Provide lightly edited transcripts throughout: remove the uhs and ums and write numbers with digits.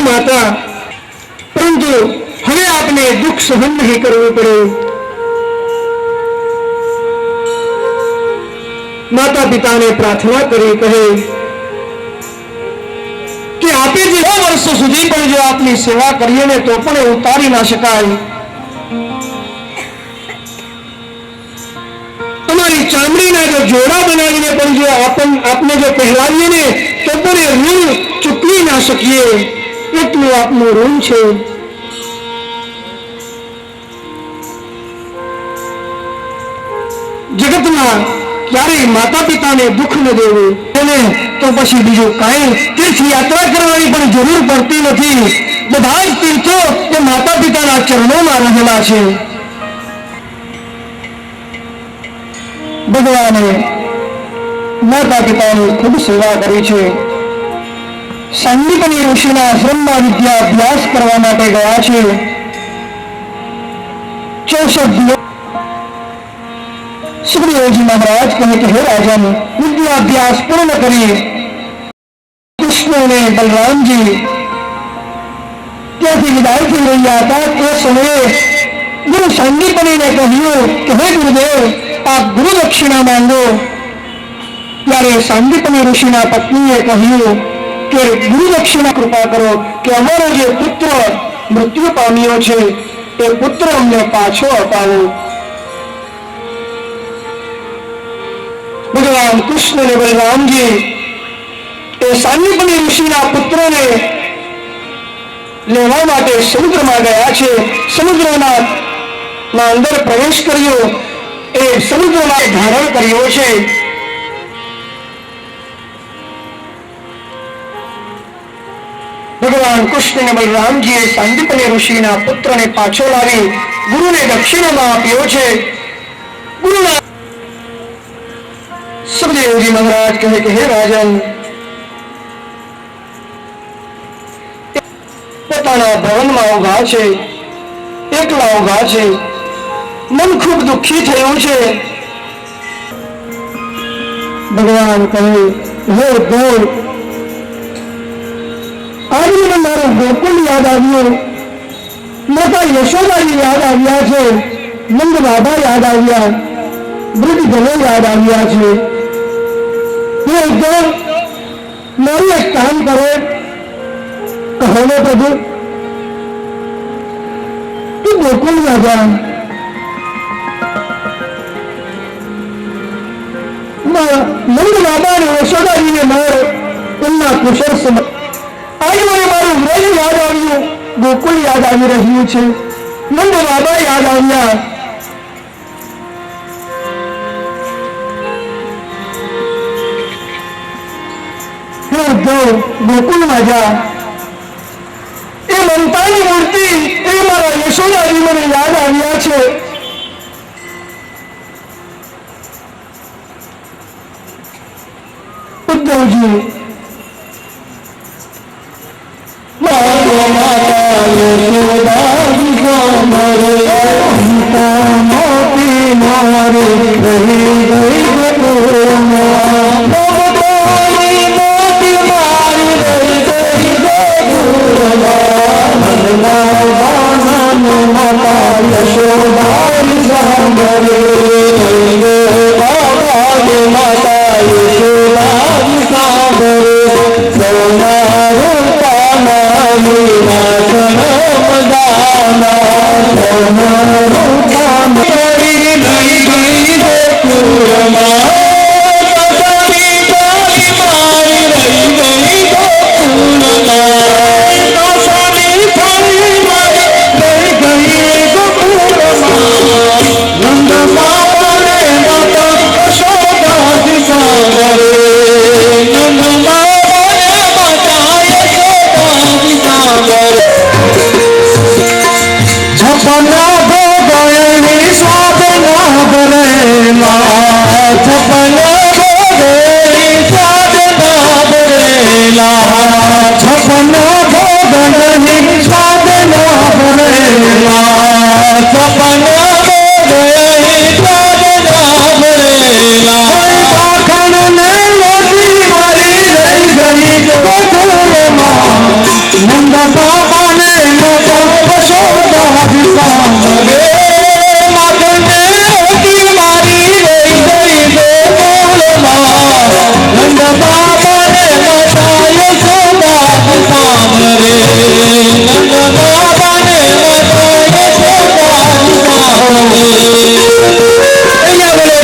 माता, परंतु हमें आपने दुख सहन नहीं करવું પડે। माता पिता ने प्रार्थना करी, कहे कि आपे जे वर्षो सुधी पण जो आपनी सेवा करीए ने तो पण उतारी ना शकाय। તમારી ચામડીના જો જોડા બનાવીને પણ જો આપને જો પહેરાવીએ ને તો પણ એ ઋણ ચૂકવી ના શકીએ, એટલું આપનું ઋણ છે। જગતમાં ક્યારેય માતા પિતાને દુઃખ ન દેવું એને તો પછી બીજું કાંઈ તીર્થ યાત્રા કરવાની પણ જરૂર પડતી નથી। બધા જ તીર્થો એ માતા પિતાના ચરણોમાં રહેલા છે। ભગવાને માતા પિતાની ખૂબ સેવા કરી છે। સાંદીપની ઋષિના આશ્રમમાં વિદ્યા અભ્યાસ કરવા માટે ગયા છે। 64 सुखदेव जी महाराज कहे कि हे राजन, विद्याभ्यास पूर्ण करिए। कृष्ण ने बलराम जी ત્યાંથી વિદાય થઈ રહ્યા હતા તે સમયે ગુરુ સાંદીપનીને કહ્યું કે હે ગુરુદેવ, આપ ગુરુ દક્ષિણા માંગો। ત્યારે સાંદીપની ઋષિના પત્નીએ કહ્યું કે ગુરુ દક્ષિણા કૃપા કરો કે અમારો જે પુત્ર મૃત્યુ પામ્યો છે તે પુત્ર અમને પાછો અપાવો। भगवान कृष्ण ने बलराम जी सांदीपनी ऋषिना पुत्रों ने लेवा माटे समुद्र में गया छे। समुद्रना अंदर प्रवेश कर्यो, ए समुद्र में धारण कर्यो छे। भगवान कृष्ण ने बलराम जी सांदीपनी ऋषिना पुत्र ने पाछो लावी गुरु ने दक्षिणा में आप्यो छे। गुरुना सुखदेव जी महाराज कहे कि हे राजन, પોતાના ભવનમાં ઉભા છે, એકલા ઉભા છે, મન ખૂબ દુઃખી થયું છે। ભગવાન કહે હે ઉદ્ધવ, આજે મને મારો ગોકુળ યાદ આવ્યો, માતા યશોદાજી યાદ આવ્યા છે, નંદ બાબા યાદ આવ્યા, વૃદ્ધજનો યાદ આવ્યા છે। हे उद्धव, मारू एक काम करो, कहो ने प्रभु, तू गोकुल में जा, नंद बाबा ने यशोदा जी ने मार उनना कुशल समझ। आज मैंने मारू व्रज याद आव्યું, गोकुल याद આવી રહ્યું છે, નંદ બાબા યાદ આવ્યા। गोकुल में जा, ए ममतानी मूर्ति, ए मारा यशोदाजी મને યાદ આવ્યા છે। ઉદ્ધવજી बाबा ने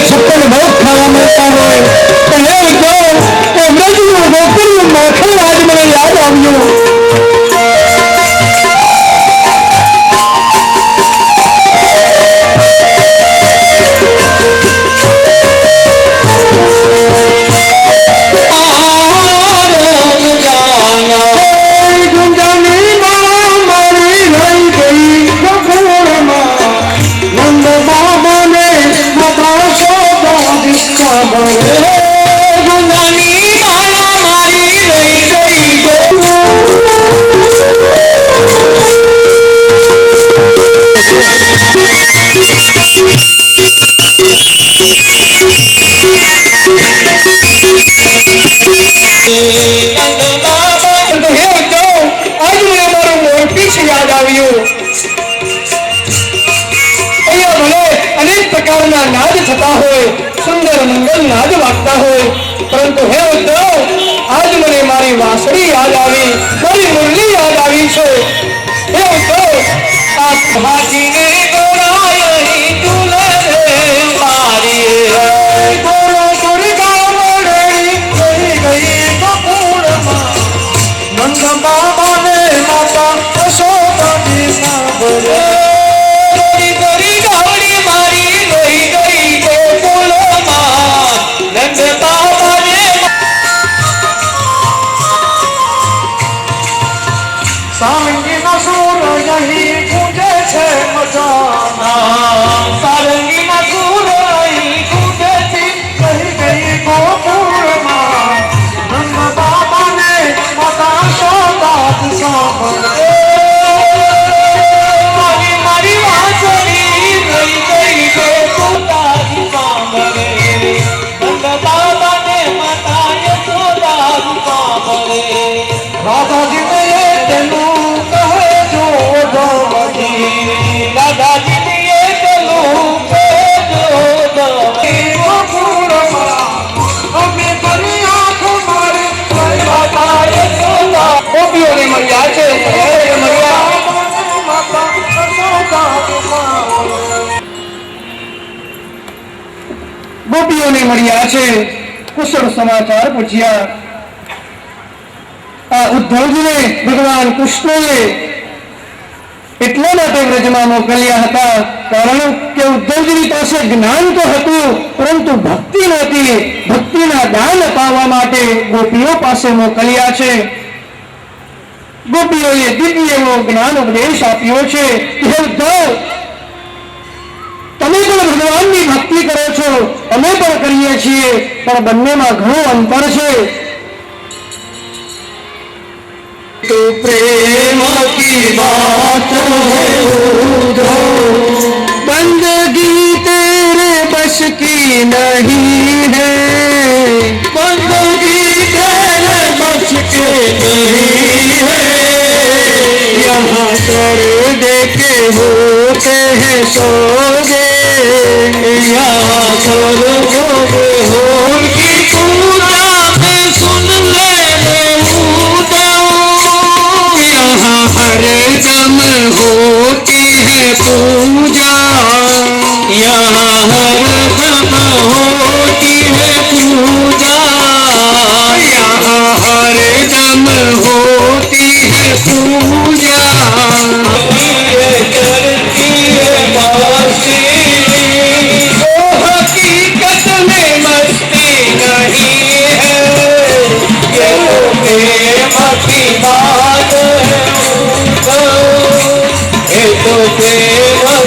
छप्पन भोग खावा मिलता है माखन आज मैंने याद आवियो नाद थता हो सुंदर मंगल नाद वागता हो परंतु हे उद्धव आज मने मारी वासड़ी याद आवी मारी मुरली याद आवी छे हे उद्धव आप भाजी ने गोराई दुलरे मारी गोरो दुर्गा मोड़ेरी गई गई बकुड़ मां नंद बाबा ने माता यशोदा जी साबरे सारंगी ना सूर यही गूंजे छे मजाना सारंगी ना सूर यही गूंजे थी कही गई गोकुल मां नंद बाबा ने माता यशोदा सामने मारी मारी वासड़ी गई गई गोकुला की सामने नंद बाबा ने माता यशोदा सामने राधा जी ने दादाजी दिए गोपियों ने मरिया છે ગોપીઓને મળ્યા છે કુશળ સમાચાર પૂછ્યા આ ઉદ્ધવજીને ભગવાન કૃષ્ણએ એટલા માટે વ્રજમાં મોકલ્યા હતા કારણ કે ઉદ્ધવજીની પાસે જ્ઞાન તો હતું પરંતુ ભક્તિ નહોતી ભક્તિના દાન અપાવવા માટે ગોપીઓ પાસે મોકલ્યા છે ગોપીઓએ દિવ્ય એવો જ્ઞાન ઉપદેશ આપ્યો છે હે ઉદ્ધવ તમે પણ ભગવાનની ભક્તિ કરો છો અમે પણ કરીએ છીએ પણ બંનેમાં ઘણું અંતર છે तो प्रेम की बात है बंदगी तेरे बस की नहीं है बंदगी तेरे बस के नहीं है यहाँ कर दे के होते हैं सोगे यहाँ कर हो की पूजा में सुन ले हर दम होती है पूजा यहाँ हर दम होती है पूजा यहाँ हर दम होती है पूजा करती है बासी वो हकीकत में मस्ती नहीं है ये तो प्रेम की बात है तो प्रेम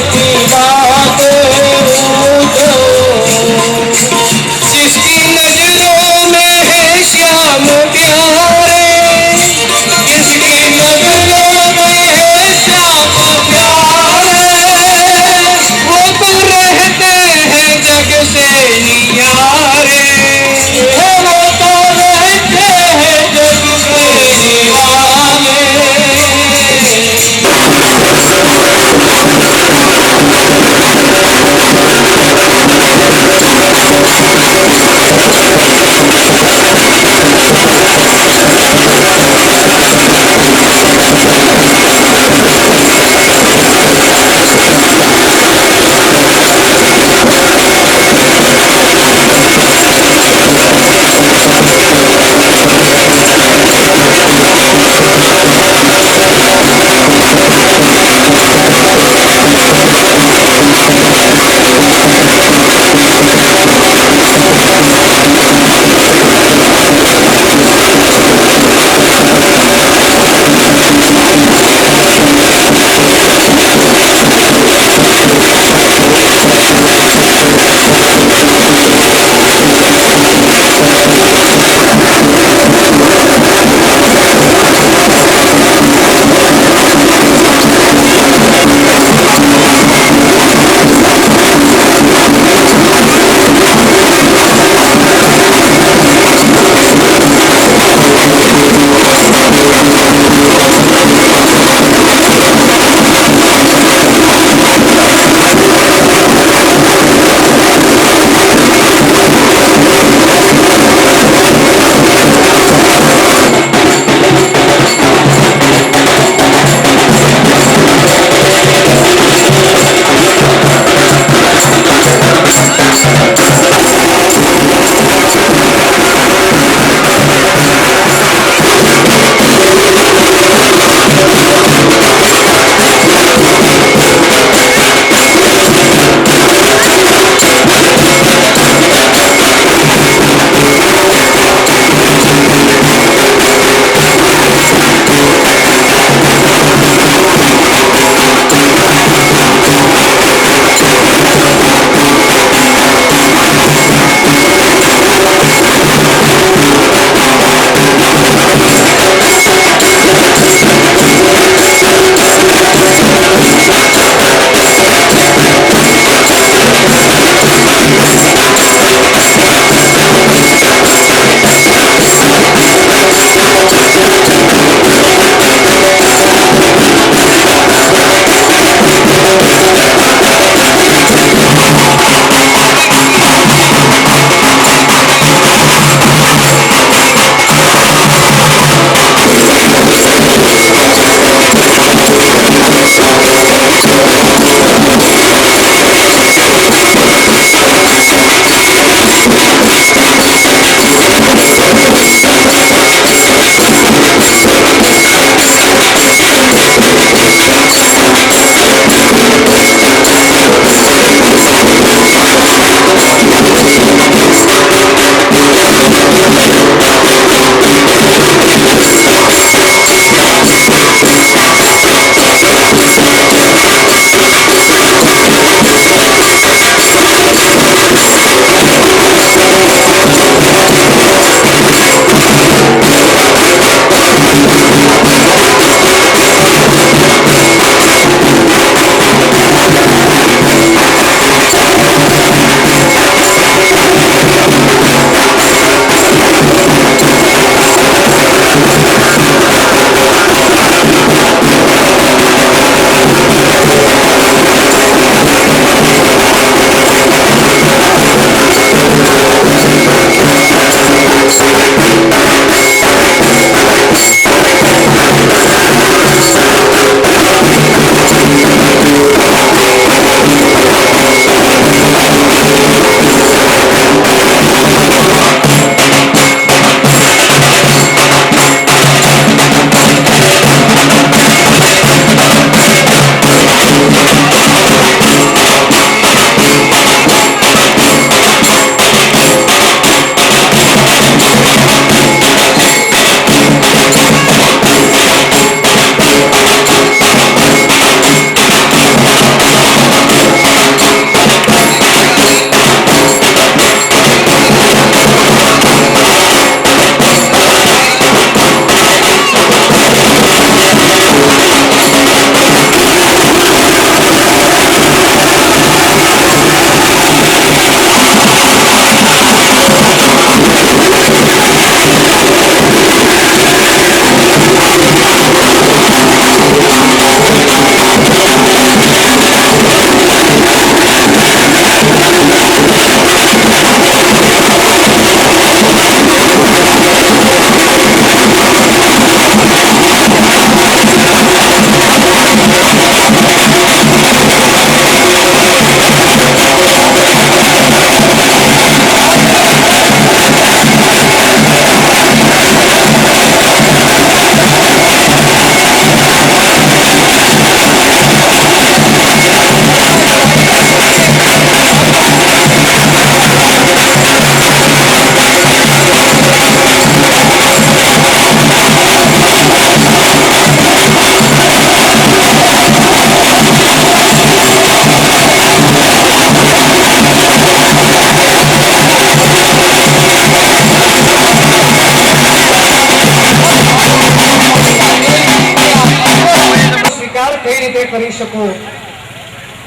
પાર કઈ રીતે કરી શકો.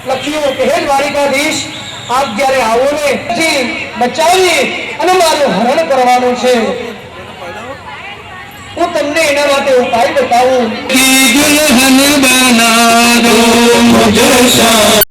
લખ્યું કે હે દ્વારિકાધીશ, આપ જ્યારે આવો ને પછી બચાવી અને મારું હરણ કરવાનું છે. હું તમને એના માટે ઉપાય બતાવું.